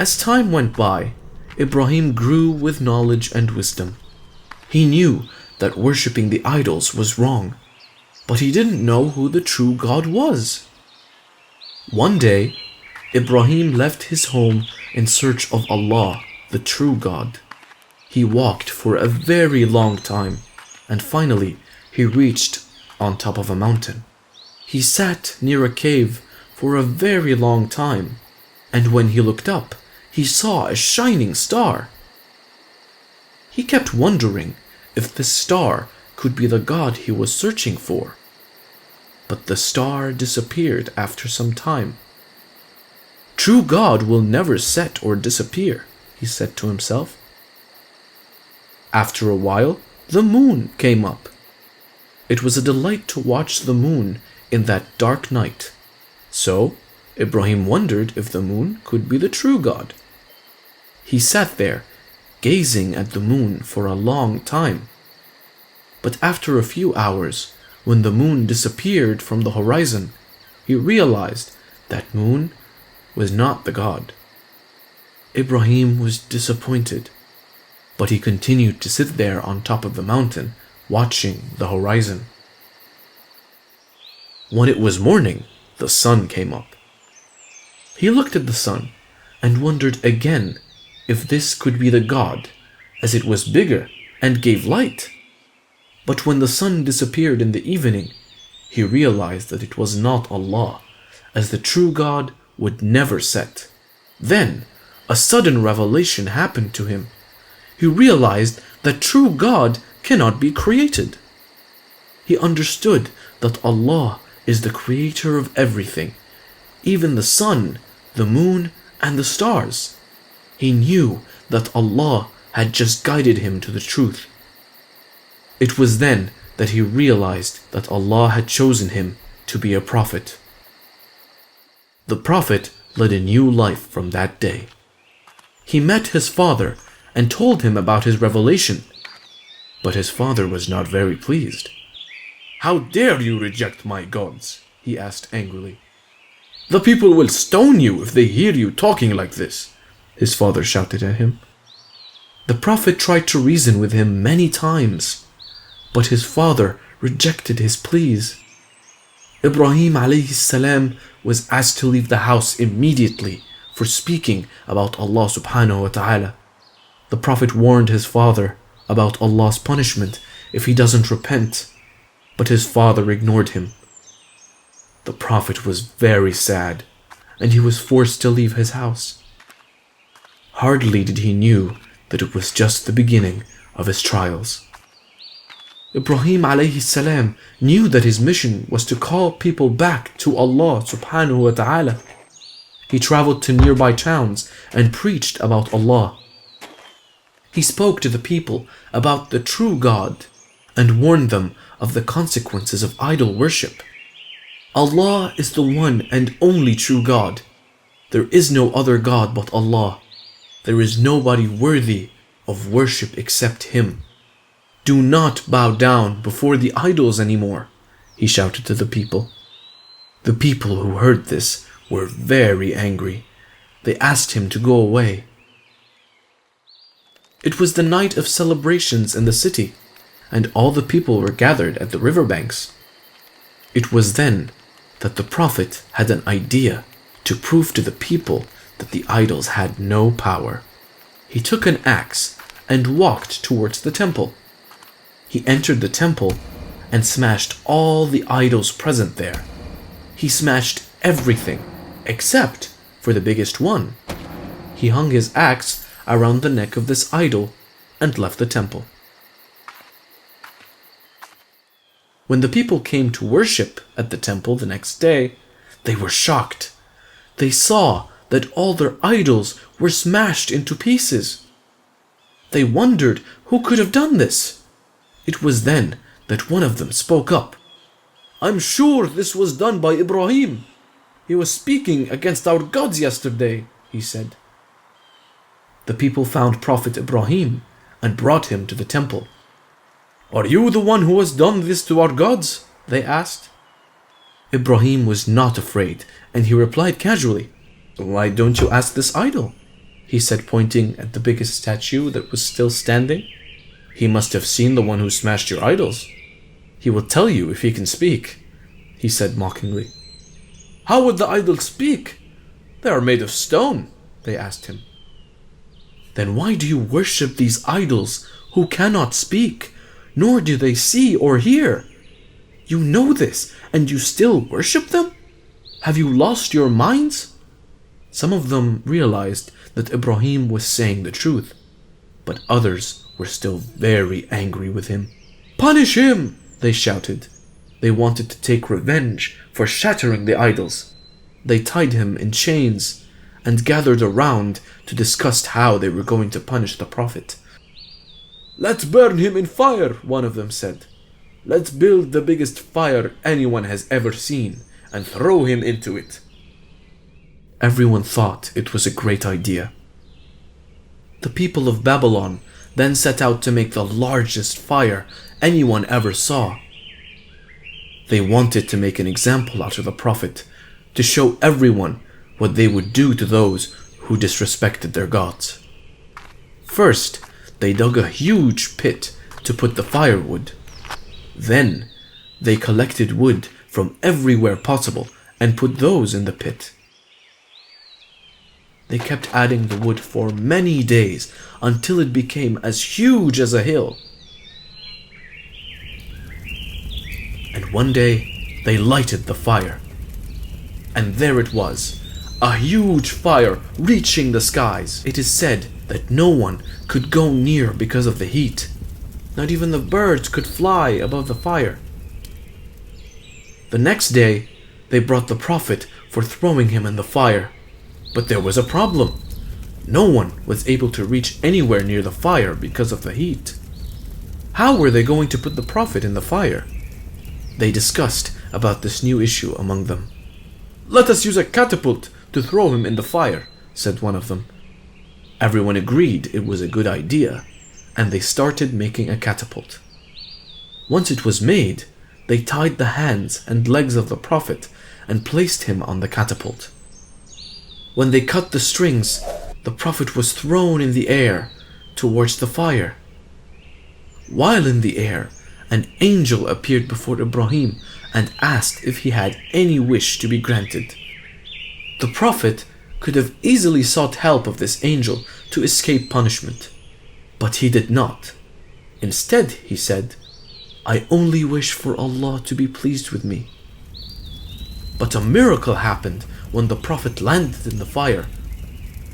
As time went by, Ibrahim grew with knowledge and wisdom. He knew that worshipping the idols was wrong, but he didn't know who the true God was. One day, Ibrahim left his home in search of Allah, the true God. He walked for a very long time, and finally he reached on top of a mountain. He sat near a cave for a very long time, and when he looked up, he saw a shining star. He kept wondering if the star could be the God he was searching for. But the star disappeared after some time. True God will never set or disappear, he said to himself. After a while, the moon came up. It was a delight to watch the moon in that dark night. So, Ibrahim wondered if the moon could be the true God. He sat there, gazing at the moon for a long time. But after a few hours, when the moon disappeared from the horizon, he realized that moon was not the God. Ibrahim was disappointed, but he continued to sit there on top of the mountain, watching the horizon. When it was morning, the sun came up. He looked at the sun and wondered again if this could be the God, as it was bigger and gave light. But when the sun disappeared in the evening, he realized that it was not Allah, as the true God would never set. Then, a sudden revelation happened to him. He realized that true God cannot be created. He understood that Allah is the creator of everything, even the sun, the moon, and the stars. He knew that Allah had just guided him to the truth. It was then that he realized that Allah had chosen him to be a prophet. The prophet led a new life from that day. He met his father and told him about his revelation, but his father was not very pleased. "How dare you reject my gods?" he asked angrily. "The people will stone you if they hear you talking like this," his father shouted at him. The prophet tried to reason with him many times, but his father rejected his pleas. Ibrahim alayhi salam was asked to leave the house immediately for speaking about Allah subhanahu wa ta'ala. The prophet warned his father about Allah's punishment if he doesn't repent, but his father ignored him. The prophet was very sad, and he was forced to leave his house. Hardly did he knew that it was just the beginning of his trials. Ibrahim alayhi salam knew that his mission was to call people back to Allah subhanahu wa ta'ala. He traveled to nearby towns and preached about Allah. He spoke to the people about the true God and warned them of the consequences of idol worship. Allah is the one and only true God. There is no other God but Allah. There is nobody worthy of worship except Him. "Do not bow down before the idols anymore," he shouted to the people. The people who heard this were very angry. They asked him to go away. It was the night of celebrations in the city, and all the people were gathered at the riverbanks. It was then that the prophet had an idea to prove to the people that the idols had no power. He took an axe and walked towards the temple. He entered the temple and smashed all the idols present there. He smashed everything except for the biggest one. He hung his axe around the neck of this idol and left the temple. When the people came to worship at the temple the next day, they were shocked. They saw that all their idols were smashed into pieces. They wondered who could have done this. It was then that one of them spoke up. "I'm sure this was done by Ibrahim. He was speaking against our gods yesterday," he said. The people found Prophet Ibrahim and brought him to the temple. "Are you the one who has done this to our gods?" they asked. Ibrahim was not afraid, and he replied casually, "Why don't you ask this idol?" he said, pointing at the biggest statue that was still standing. He must have seen the one who smashed your idols. He will tell you if he can speak, he said mockingly. How would the idols speak? They are made of stone, they asked him. Then why do you worship these idols who cannot speak, nor do they see or hear? You know this, and you still worship them? Have you lost your minds? Some of them realized that Ibrahim was saying the truth, but others were still very angry with him. Punish him, they shouted. They wanted to take revenge for shattering the idols. They tied him in chains and gathered around to discuss how they were going to punish the Prophet. Let's burn him in fire, one of them said. Let's build the biggest fire anyone has ever seen and throw him into it. Everyone thought it was a great idea. The people of Babylon then set out to make the largest fire anyone ever saw. They wanted to make an example out of the Prophet, to show everyone what they would do to those who disrespected their gods. First, they dug a huge pit to put the firewood. Then, they collected wood from everywhere possible and put those in the pit. They kept adding the wood for many days until it became as huge as a hill. And one day, they lighted the fire. And there it was, a huge fire reaching the skies. It is said that no one could go near because of the heat. Not even the birds could fly above the fire. The next day, they brought the Prophet for throwing him in the fire. But there was a problem. No one was able to reach anywhere near the fire because of the heat. How were they going to put the Prophet in the fire? They discussed about this new issue among them. Let us use a catapult to throw him in the fire, said one of them. Everyone agreed it was a good idea, and they started making a catapult. Once it was made, they tied the hands and legs of the Prophet and placed him on the catapult. When they cut the strings, the Prophet was thrown in the air towards the fire. While in the air, an angel appeared before Ibrahim and asked if he had any wish to be granted. The Prophet could have easily sought help of this angel to escape punishment, but he did not. Instead, he said, I only wish for Allah to be pleased with me. But a miracle happened when the Prophet landed in the fire.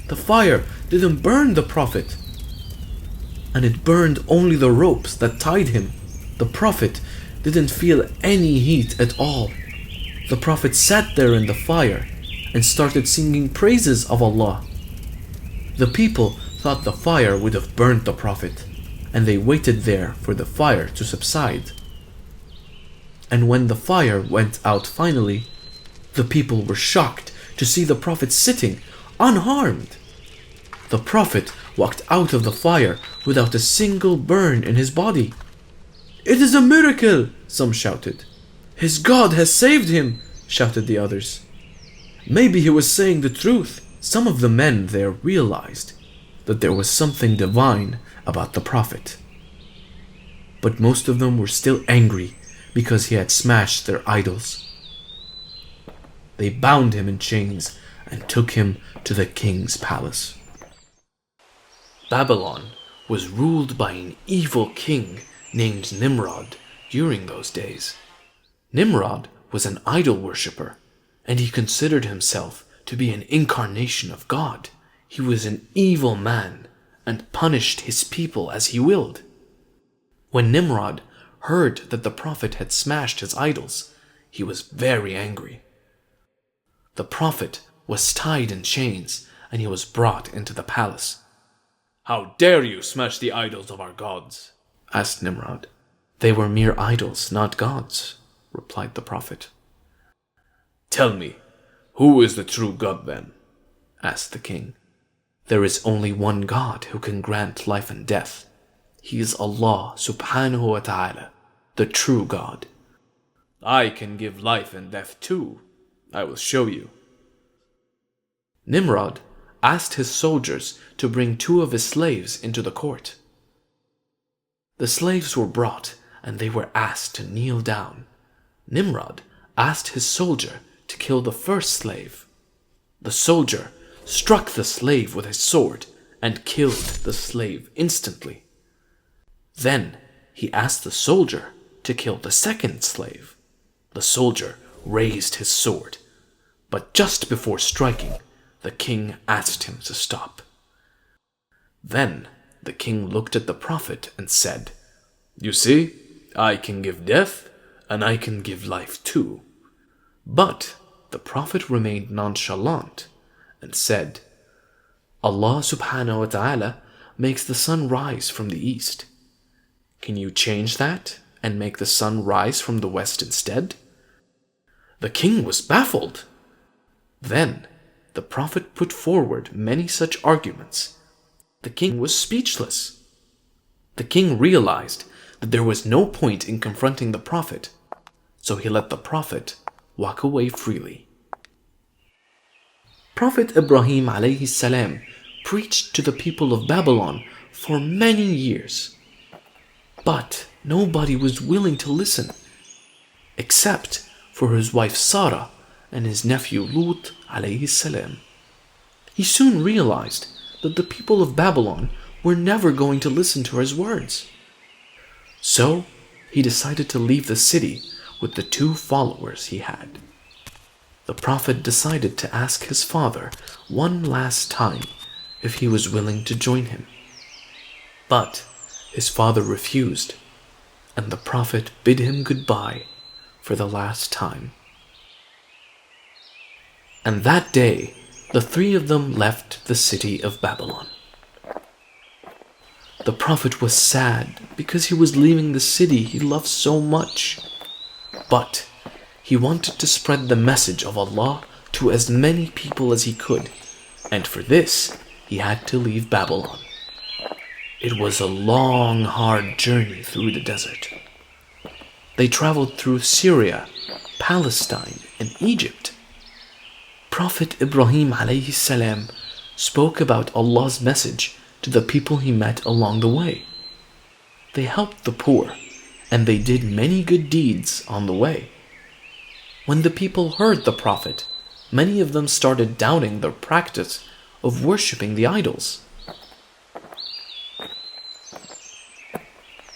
The fire didn't burn the Prophet, and it burned only the ropes that tied him. The Prophet didn't feel any heat at all. The Prophet sat there in the fire and started singing praises of Allah. The people thought the fire would have burnt the Prophet, and they waited there for the fire to subside. And when the fire went out finally, the people were shocked to see the Prophet sitting unharmed. The Prophet walked out of the fire without a single burn in his body. It is a miracle, some shouted. His God has saved him, shouted the others. Maybe he was saying the truth. Some of the men there realized that there was something divine about the Prophet. But most of them were still angry because he had smashed their idols. They bound him in chains and took him to the king's palace. Babylon was ruled by an evil king named Nimrod during those days. Nimrod was an idol worshipper, and he considered himself to be an incarnation of God. He was an evil man and punished his people as he willed. When Nimrod heard that the Prophet had smashed his idols, he was very angry. The Prophet was tied in chains, and he was brought into the palace. How dare you smash the idols of our gods? Asked Nimrod. They were mere idols, not gods, replied the Prophet. Tell me, who is the true God then? Asked the king. There is only one God who can grant life and death. He is Allah subhanahu wa ta'ala, the true God. I can give life and death too. I will show you. Nimrod asked his soldiers to bring 2 of his slaves into the court. The slaves were brought, and they were asked to kneel down. Nimrod asked his soldier to kill the first slave. The soldier struck the slave with his sword and killed the slave instantly. Then he asked the soldier to kill the second slave. The soldier raised his sword, but just before striking, the king asked him to stop. Then the king looked at the prophet and said, "You see, I can give death and I can give life too." But the prophet remained nonchalant and said, "Allah subhanahu wa ta'ala makes the sun rise from the east. Can you change that and make the sun rise from the west instead?" The king was baffled. Then the prophet put forward many such arguments. The king was speechless. The king realized that there was no point in confronting the prophet, so he let the prophet walk away freely. Prophet Ibrahim alayhi salam preached to the people of Babylon for many years, but nobody was willing to listen, except for his wife Sarah and his nephew Lut alayhi salam. He soon realized that the people of Babylon were never going to listen to his words. So he decided to leave the city with the 2 followers he had. The prophet decided to ask his father one last time if he was willing to join him. But his father refused, and the prophet bid him goodbye for the last time. And that day, the 3 of them left the city of Babylon. The prophet was sad because he was leaving the city he loved so much. But he wanted to spread the message of Allah to as many people as he could, and for this he had to leave Babylon. It was a long, hard journey through the desert. They traveled through Syria, Palestine, and Egypt. Prophet Ibrahim alayhi salam spoke about Allah's message to the people he met along the way. They helped the poor, and they did many good deeds on the way. When the people heard the prophet, many of them started doubting their practice of worshipping the idols.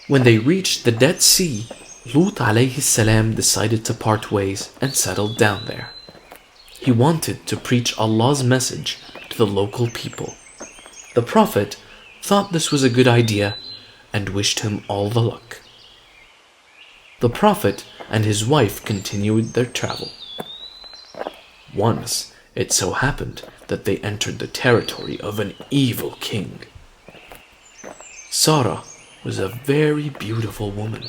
When they reached the Dead Sea, Lut alayhi salam decided to part ways and settled down there. He wanted to preach Allah's message to the local people. The prophet thought this was a good idea and wished him all the luck. The prophet and his wife continued their travel. Once, it so happened that they entered the territory of an evil king. Sarah was a very beautiful woman.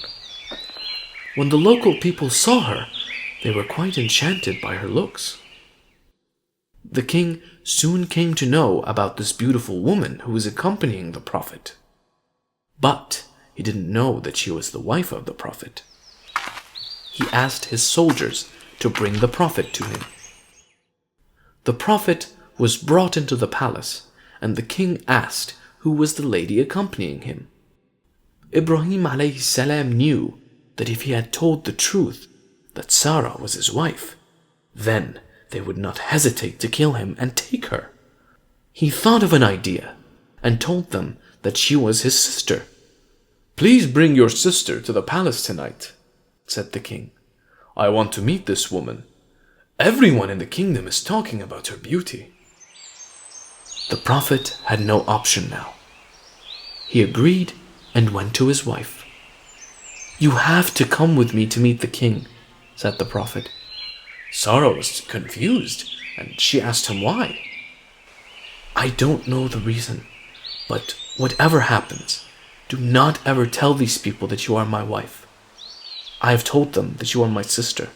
When the local people saw her, they were quite enchanted by her looks. The king soon came to know about this beautiful woman who was accompanying the prophet. But he didn't know that she was the wife of the prophet. He asked his soldiers to bring the prophet to him. The prophet was brought into the palace, and the king asked who was the lady accompanying him. Ibrahim alayhi salam knew that if he had told the truth, that Sarah was his wife, then they would not hesitate to kill him and take her. He thought of an idea and told them that she was his sister. "Please bring your sister to the palace tonight," said the king. "I want to meet this woman. Everyone in the kingdom is talking about her beauty." The prophet had no option now. He agreed and went to his wife. "You have to come with me to meet the king," said the prophet. Sarah was confused, and she asked him why. "I don't know the reason, but whatever happens, do not ever tell these people that you are my wife. I have told them that you are my sister."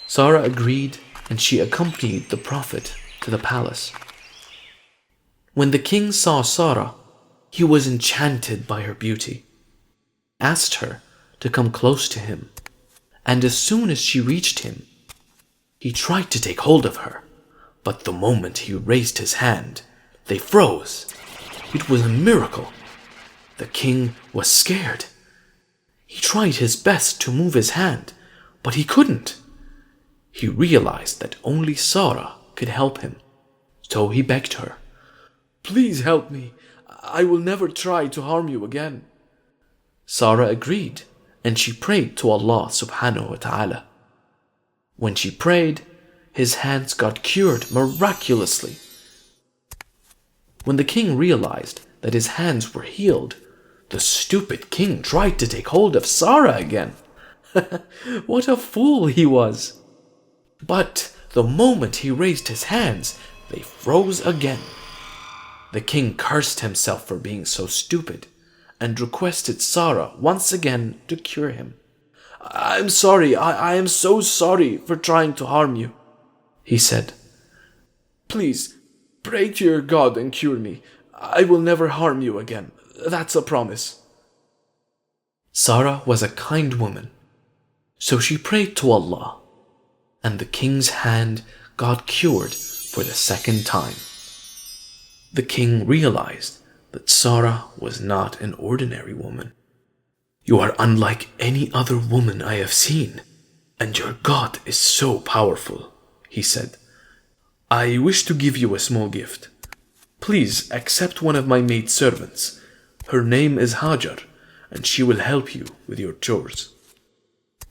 Sarah agreed, and she accompanied the prophet to the palace. When the king saw Sarah, he was enchanted by her beauty. He asked her to come close to him, and as soon as she reached him, he tried to take hold of her, But the moment he raised his hand, they froze. It was a miracle. The king was scared. He tried his best to move his hand, but he couldn't. He realized that only Sarah could help him, so he begged her, "Please help me. I will never try to harm you again." Sarah agreed, and she prayed to Allah subhanahu wa ta'ala. When she prayed, his hands got cured miraculously. When the king realized that his hands were healed, the stupid king tried to take hold of Sarah again. What a fool he was! But the moment he raised his hands, they froze again. The king cursed himself for being so stupid and requested Sarah once again to cure him. "I'm sorry, I am so sorry for trying to harm you," he said. "Please, pray to your God and cure me. I will never harm you again. That's a promise." Sarah was a kind woman, so she prayed to Allah, and the king's hand got cured for the second time. The king realized that Sarah was not an ordinary woman. "You are unlike any other woman I have seen, and your God is so powerful," he said. "I wish to give you a small gift. Please accept one of my maidservants. Her name is Hajar, and she will help you with your chores."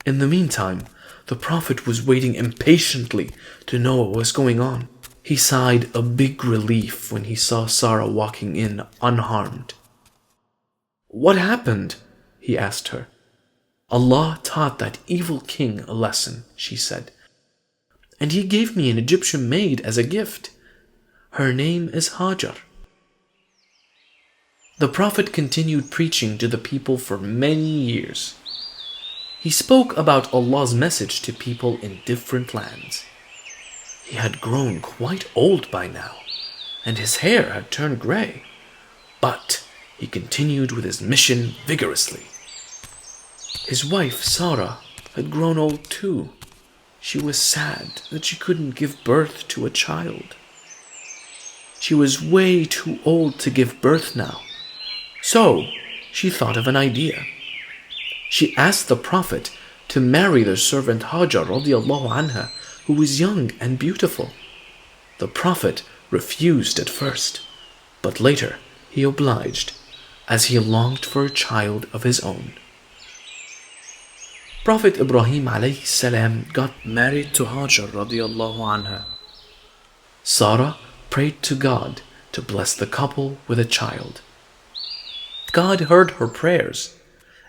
In the meantime, the Prophet was waiting impatiently to know what was going on. He sighed a big relief when he saw Sarah walking in unharmed. "What happened?" he asked her. "Allah taught that evil king a lesson," she said, "and he gave me an Egyptian maid as a gift. Her name is Hajar." The Prophet continued preaching to the people for many years. He spoke about Allah's message to people in different lands. He had grown quite old by now, and his hair had turned gray, but he continued with his mission vigorously. His wife, Sarah, had grown old too. She was sad that she couldn't give birth to a child. She was way too old to give birth now, so she thought of an idea. She asked the Prophet to marry their servant Hajar radiallahu anha, who was young and beautiful. The Prophet refused at first, but later he obliged, as he longed for a child of his own. Prophet Ibrahim alayhi salam got married to Hajar radiallahu anha. Sarah prayed to God to bless the couple with a child. God heard her prayers,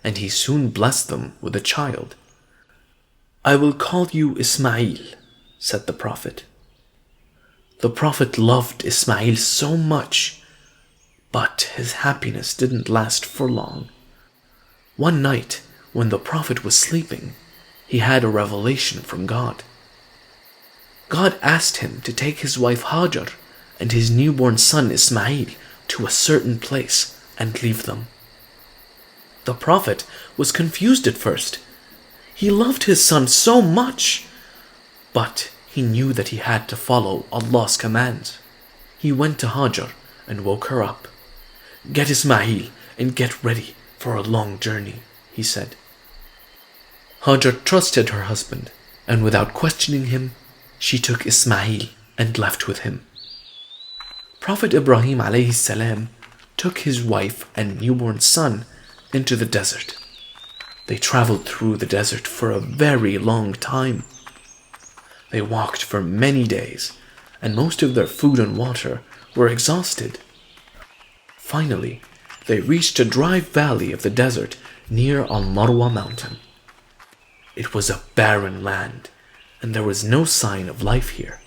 and he soon blessed them with a child. "I will call you Ismail," said the Prophet. The Prophet loved Ismail so much, but his happiness didn't last for long. One night, when the Prophet was sleeping, he had a revelation from God. God asked him to take his wife Hajar and his newborn son Ismail to a certain place and leave them. The Prophet was confused at first. He loved his son so much, but he knew that he had to follow Allah's commands. He went to Hajar and woke her up. "Get Ismail and get ready for a long journey," he said. Hajar trusted her husband, and without questioning him, she took Ismail and left with him. Prophet Ibrahim alayhi salam took his wife and newborn son into the desert. They traveled through the desert for a very long time. They walked for many days, and most of their food and water were exhausted. Finally, they reached a dry valley of the desert near Al-Marwa mountain. It was a barren land, and there was no sign of life here.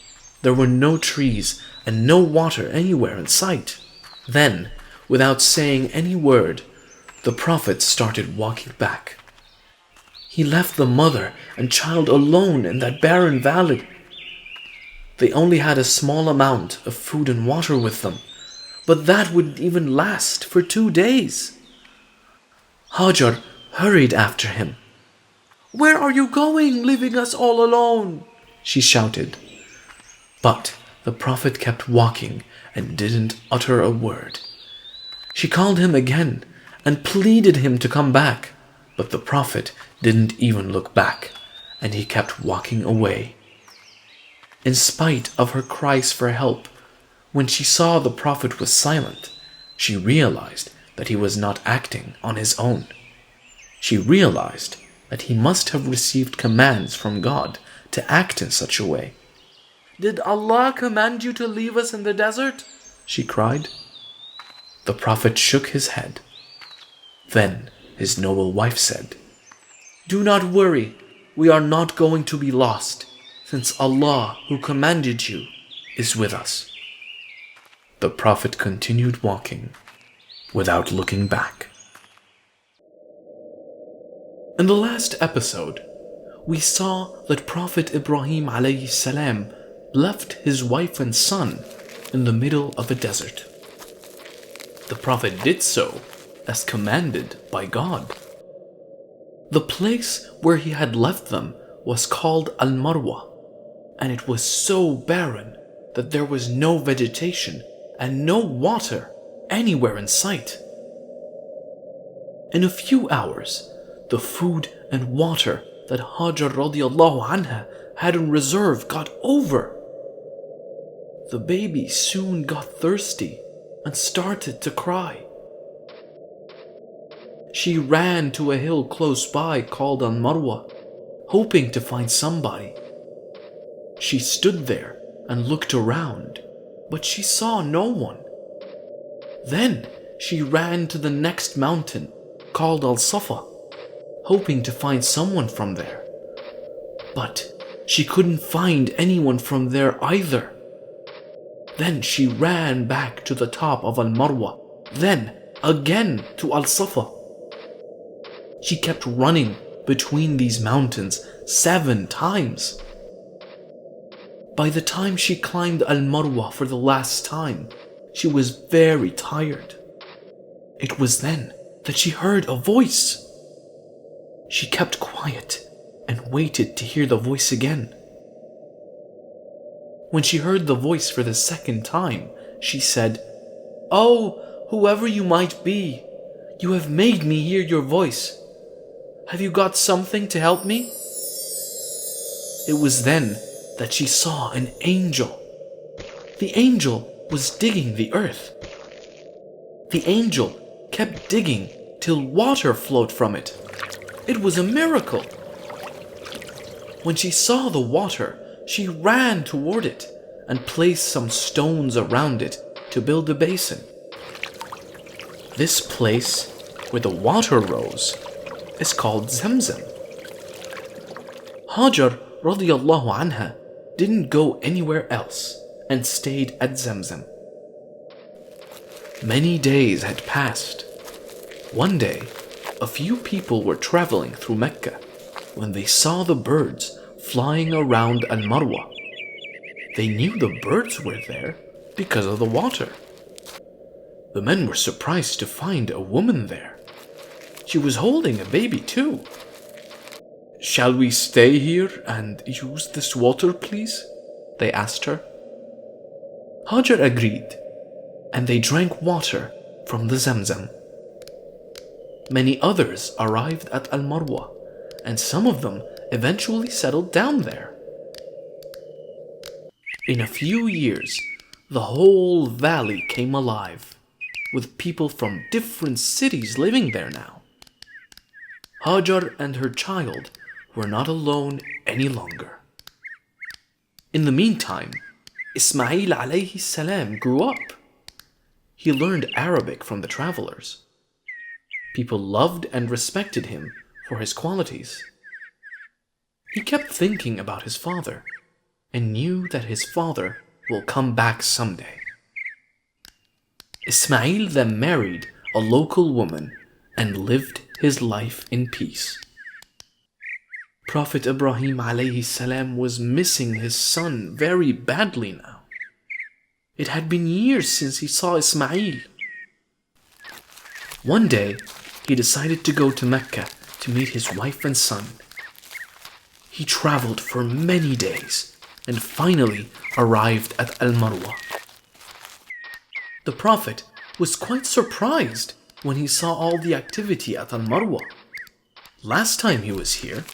There were no trees and no water anywhere in sight. Then, without saying any word, the Prophet started walking back. He left the mother and child alone in that barren valley. They only had a small amount of food and water with them, but that wouldn't even last for 2 days. Hajar hurried after him. "Where are you going, leaving us all alone?" she shouted. But The Prophet kept walking and didn't utter a word. She called him again and pleaded him to come back, but the Prophet didn't even look back, and he kept walking away. In spite of her cries for help, when she saw the Prophet was silent, she realized that he was not acting on his own. She realized that he must have received commands from God to act in such a way. "Did Allah command you to leave us in the desert?" she cried. The Prophet shook his head. Then his noble wife said, "Do not worry, we are not going to be lost, since Allah, who commanded you, is with us." The Prophet continued walking without looking back. In the last episode, we saw that Prophet Ibrahim alayhi salam left his wife and son in the middle of a desert. The Prophet did so as commanded by God. The place where he had left them was called Al-Marwa, and it was so barren that there was no vegetation and no water anywhere in sight. In a few hours, the food and water that Hajar radiallahu anha had in reserve got over. The baby soon got thirsty and started to cry. She ran to a hill close by called Al-Marwa, hoping to find somebody. She stood there and looked around, but she saw no one. Then she ran to the next mountain called Al-Safa, hoping to find someone from there. But she couldn't find anyone from there either. Then she ran back to the top of Al-Marwa, then again to Al-Safa. She kept running between these mountains 7 times. By the time she climbed Al-Marwa for the last time, she was very tired. It was then that she heard a voice. She kept quiet and waited to hear the voice again. When she heard the voice for the second time, she said, "Oh, whoever you might be, you have made me hear your voice. Have you got something to help me?" It was then that she saw an angel. The angel was digging the earth. The angel kept digging till water flowed from it. It was a miracle. When she saw the water, she ran toward it and placed some stones around it to build a basin. This place where the water rose is called Zamzam. Hajar radiallahu anha didn't go anywhere else and stayed at Zamzam. Many days had passed. One day, a few people were traveling through Mecca when they saw the birds flying around Al-Marwa. They knew the birds were there because of the water. The men were surprised to find a woman there. She was holding a baby too. "Shall we stay here and use this water, please?" they asked her. Hajar agreed, and they drank water from the Zamzam. Many others arrived at Al-Marwa, and some of them eventually settled down there. In a few years, the whole valley came alive, with people from different cities living there now. Hajar and her child were not alone any longer. In the meantime, Ismail alayhi salam grew up. He learned Arabic from the travelers. People loved and respected him for his qualities. He kept thinking about his father and knew that his father will come back someday. Ismail then married a local woman and lived his life in peace. Prophet Ibrahim alayhi salam was missing his son very badly now. It had been years since he saw Ismail. One day, he decided to go to Mecca to meet his wife and son. He traveled for many days, and finally arrived at Al-Marwa. The Prophet was quite surprised when he saw all the activity at Al-Marwa. Last time he was here,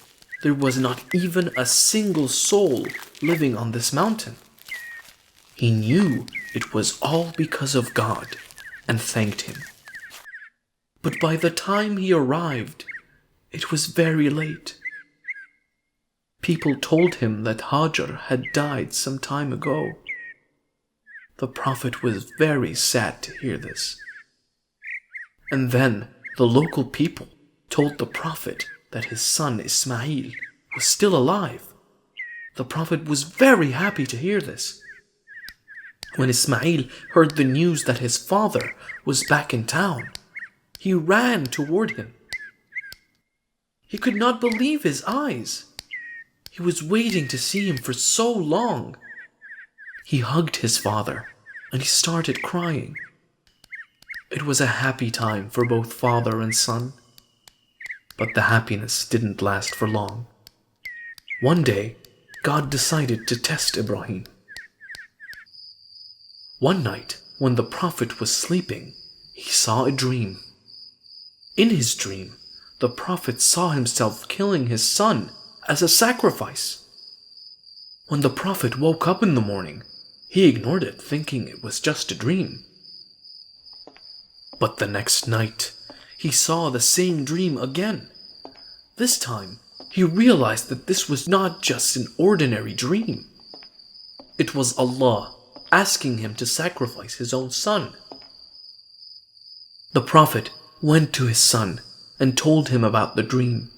there was not even a single soul living on this mountain. He knew it was all because of God and thanked him. But by the time he arrived, it was very late. People told him that Hajar had died some time ago. The Prophet was very sad to hear this. And then the local people told the Prophet that his son Ismail was still alive. The Prophet was very happy to hear this. When Ismail heard the news that his father was back in town, he ran toward him. He could not believe his eyes. He was waiting to see him for so long. He hugged his father and he started crying. It was a happy time for both father and son. But the happiness didn't last for long. One day, God decided to test Ibrahim. One night, when the Prophet was sleeping, he saw a dream. In his dream, the Prophet saw himself killing his son as a sacrifice. When the Prophet woke up in the morning, he ignored it, thinking it was just a dream. But the next night, he saw the same dream again. This time, he realized that this was not just an ordinary dream. It was Allah asking him to sacrifice his own son. The Prophet went to his son and told him about the dream.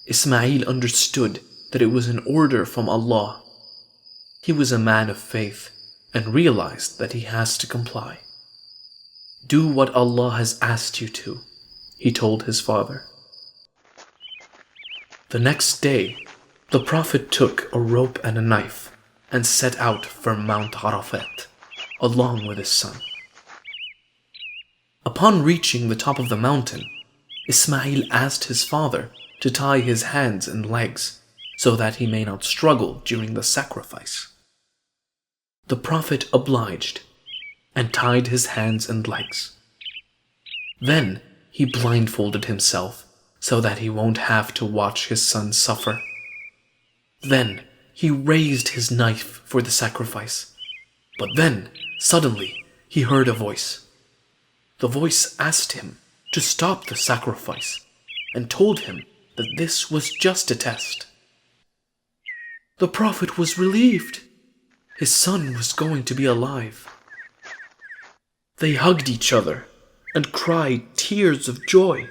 Ismail understood that it was an order from Allah. He was a man of faith and realized that he has to comply. Do what Allah has asked you to, he told his father. The next day, the Prophet took a rope and a knife and set out for Mount Arafat, along with his son. Upon reaching the top of the mountain, Ismail asked his father to tie his hands and legs so that he may not struggle during the sacrifice. The Prophet obliged and tied his hands and legs. Then he blindfolded himself so that he won't have to watch his son suffer. Then he raised his knife for the sacrifice. But then, suddenly, he heard a voice. The voice asked him to stop the sacrifice and told him that this was just a test. The Prophet was relieved. His son was going to be alive. They hugged each other and cried tears of joy,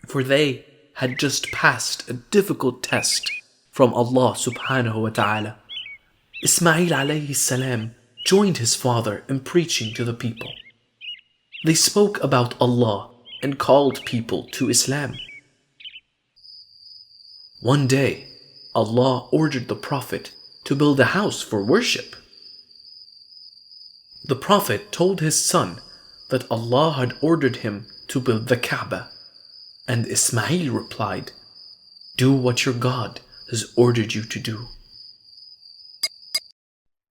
for they had just passed a difficult test from Allah subhanahu wa ta'ala. Ismail alayhi salam joined his father in preaching to the people. They spoke about Allah and called people to Islam. One day, Allah ordered the Prophet to build a house for worship. The Prophet told his son that Allah had ordered him to build the Kaaba, and Ismail replied, "Do what your God has ordered you to do."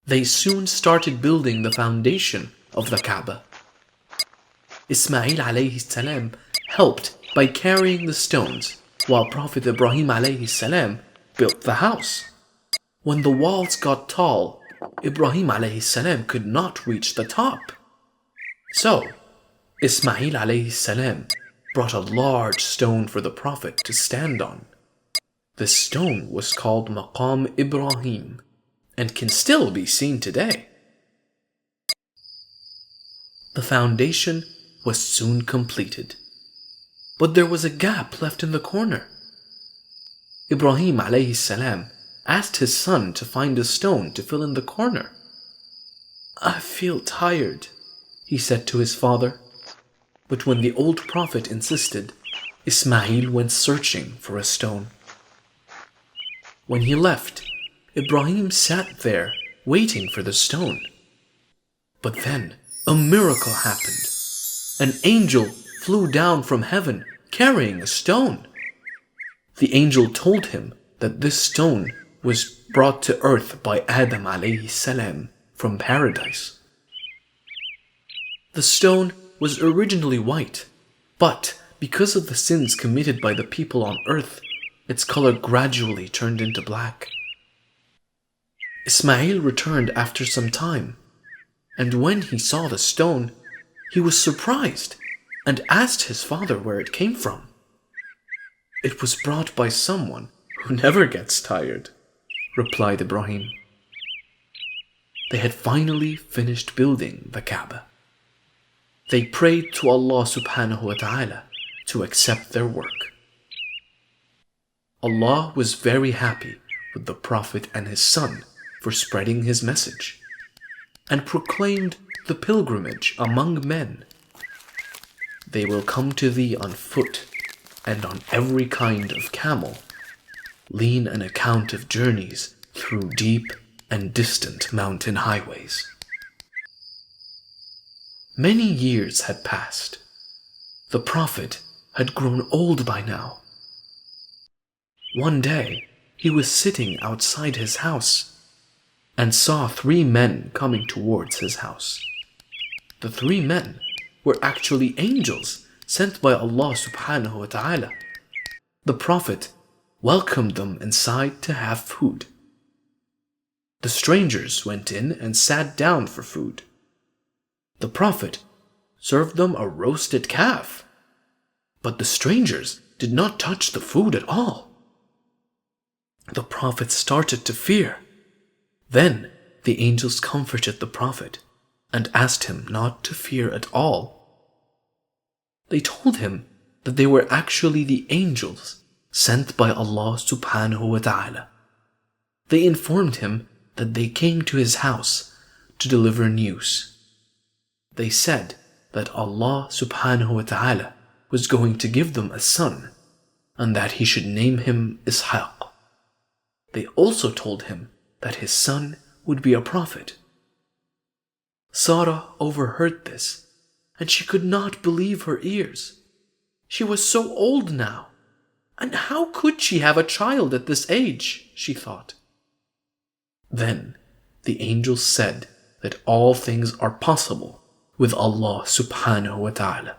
They soon started building the foundation of the Kaaba. Ismail alayhi salam helped by carrying the stones, while Prophet Ibrahim alayhi salam built the house. When the walls got tall, Ibrahim alayhi salam could not reach the top. So, Ismail alayhi salam brought a large stone for the Prophet to stand on. This stone was called Maqam Ibrahim and can still be seen today. The foundation was soon completed, but there was a gap left in the corner. Ibrahim alayhi salam asked his son to find a stone to fill in the corner. "I feel tired," he said to his father. But when the old Prophet insisted, Ismail went searching for a stone. When he left, Ibrahim sat there waiting for the stone. But then a miracle happened. An angel flew down from heaven carrying a stone. The angel told him that this stone was brought to earth by Adam alayhi salam from paradise. The stone was originally white, but because of the sins committed by the people on earth, its color gradually turned into black. Ismail returned after some time, and when he saw the stone, he was surprised and asked his father where it came from. "It was brought by someone who never gets tired," replied Ibrahim. They had finally finished building the Kaaba. They prayed to Allah subhanahu wa ta'ala to accept their work. Allah was very happy with the Prophet and his son for spreading his message, and proclaimed the pilgrimage among men. "They will come to thee on foot and on every kind of camel, lean an account of journeys through deep and distant mountain highways." Many years had passed. The Prophet had grown old by now. One day, he was sitting outside his house and saw 3 men coming towards his house. The 3 men were actually angels sent by Allah subhanahu wa ta'ala. The Prophet welcomed them inside to have food. The strangers went in and sat down for food. The Prophet served them a roasted calf, but the strangers did not touch the food at all. The Prophet started to fear. Then the angels comforted the Prophet and asked him not to fear at all. They told him that they were actually the angels sent by Allah subhanahu wa ta'ala. They informed him that they came to his house to deliver news. They said that Allah subhanahu wa ta'ala was going to give them a son and that he should name him Ishaq. They also told him that his son would be a prophet. Sarah overheard this, and she could not believe her ears. She was so old now, and how could she have a child at this age, she thought. Then the angels said that all things are possible with Allah subhanahu wa ta'ala.